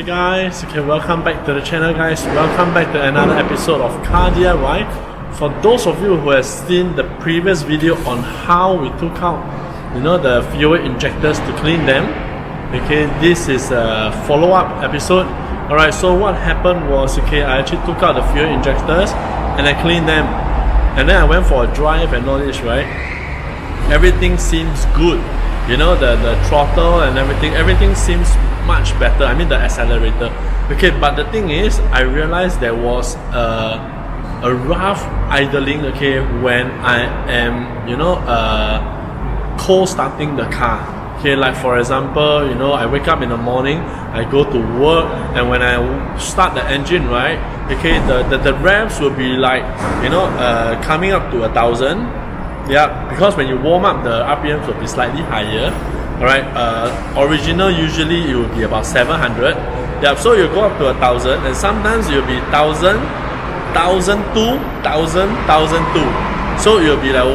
Hey guys, okay, welcome back to the channel guys. Welcome back to another episode of Car DIY. For those of you who have seen the previous video on how we took out, the fuel injectors to clean them, okay, this is a follow-up episode. Alright, so what happened was, okay, I actually took out the fuel injectors and I cleaned them. And then I went for a drive and all this, right? Everything seems good. The throttle and everything seems much better. I mean the accelerator. Okay, but the thing is, I realized there was a rough idling, okay, when I am, cold starting the car. Okay, like for example, I wake up in the morning, I go to work, and when I start the engine, right, okay, the revs will be like, coming up to 1,000. Yeah, because when you warm up, the RPMs will be slightly higher. Alright, original usually it will be about 700. Yeah, so you go up to 1,000, and sometimes you'll be 1,000, 1,002, 1,000, 1,002. So you'll be like,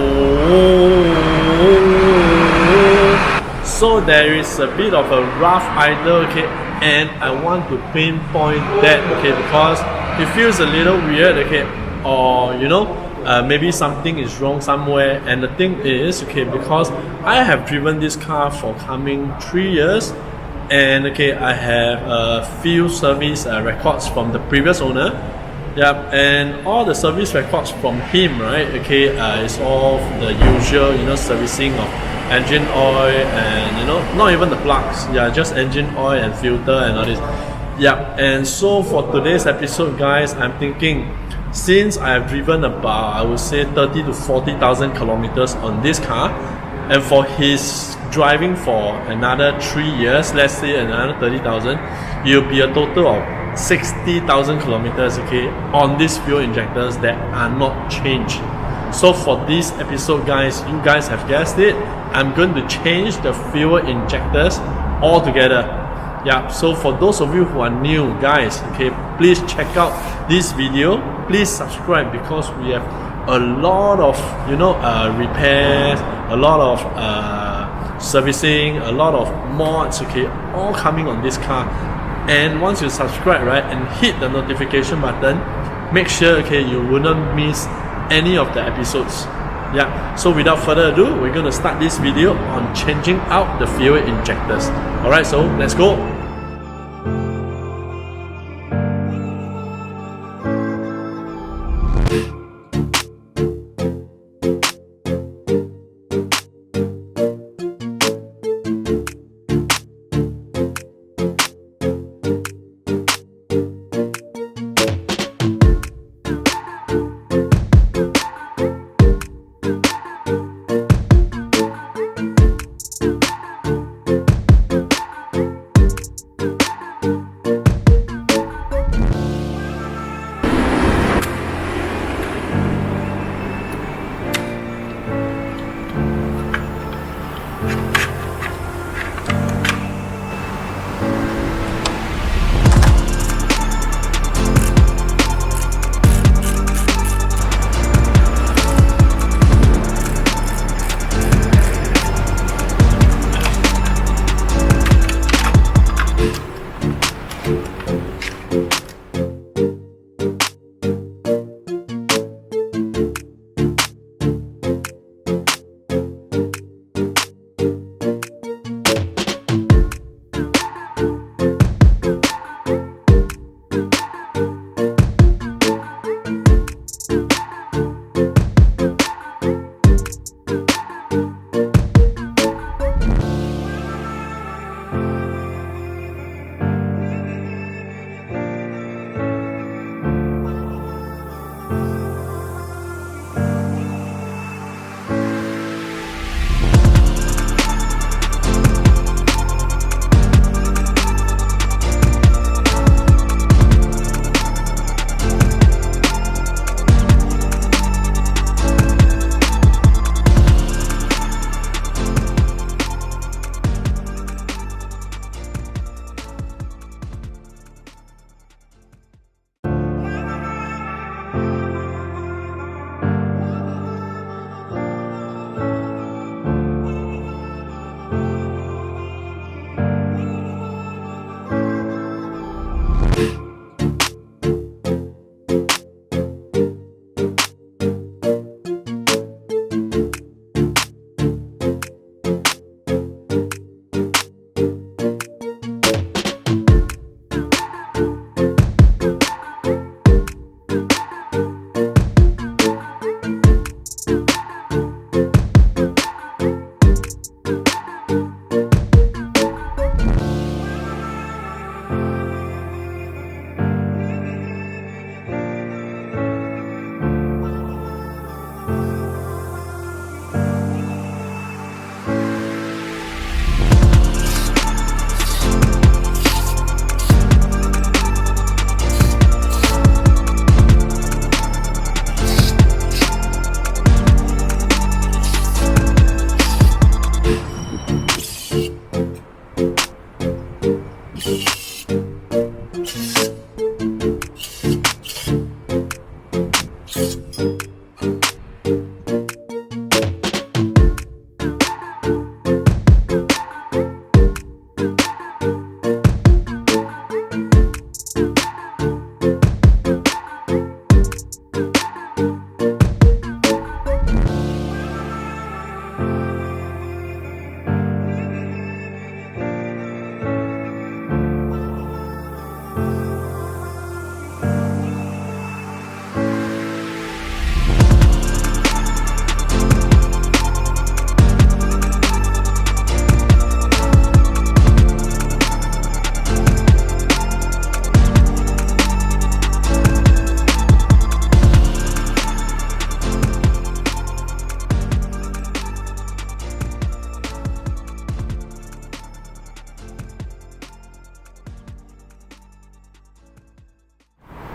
so there is a bit of a rough idle, okay, and I want to pinpoint that, okay, because it feels a little weird, okay, or maybe something is wrong somewhere. And the thing is, okay, because I have driven this car for coming 3 years, and okay, I have a few service records from the previous owner. Yeah, and all the service records from him, right, okay, is all the usual, servicing of engine oil and, not even the plugs. Yeah, just engine oil and filter and all this. Yeah, and so for today's episode, guys, I'm thinking, since I have driven about, I would say 30 to 40,000 kilometers on this car, and for his driving for another 3 years, let's say another 30,000, it'll be a total of 60,000 kilometers, okay, on these fuel injectors that are not changed. So for this episode, guys, you guys have guessed it, I'm going to change the fuel injectors altogether. Yeah, so for those of you who are new, guys, okay, please check out this video. Please subscribe, because we have a lot of repairs, a lot of servicing, a lot of mods, okay, all coming on this car. And once you subscribe, right, and hit the notification button, make sure, okay, you wouldn't miss any of the episodes. Yeah, so without further ado, we're going to start this video on changing out the fuel injectors. Alright, so let's go.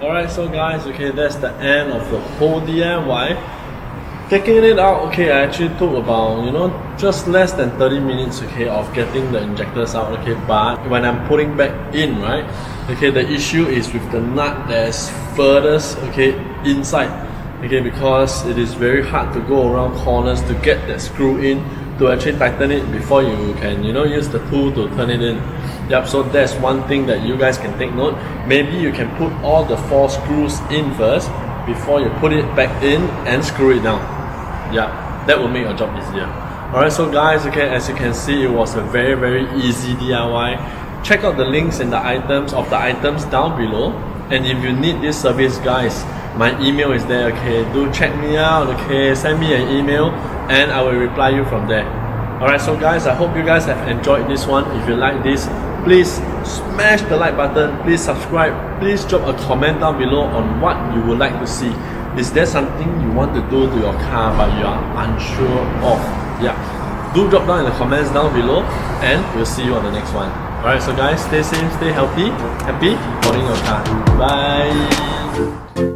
Alright, so guys, okay, that's the end of the whole DIY. Taking it out, okay, I actually took about, just less than 30 minutes, okay, of getting the injectors out, okay, but when I'm putting back in, right, okay, the issue is with the nut that's furthest, okay, inside, okay, because it is very hard to go around corners to get that screw in to actually tighten it before you can, use the tool to turn it in. Yep, so that's one thing that you guys can take note. Maybe you can put all the 4 screws in first before you put it back in and screw it down. Yeah, that will make your job easier. Alright, so guys, okay, as you can see, it was a very, very easy DIY. Check out the links and the items down below. And if you need this service, guys, my email is there, okay? Do check me out, okay? Send me an email and I will reply you from there. Alright, so guys, I hope you guys have enjoyed this one. If you like this, please smash the like button, please subscribe, please drop a comment down below on what you would like to see. Is there something you want to do to your car but you are unsure of? Yeah, do drop down in the comments down below and we'll see you on the next one. Alright, so guys, stay safe, stay healthy, happy owning your car. Bye!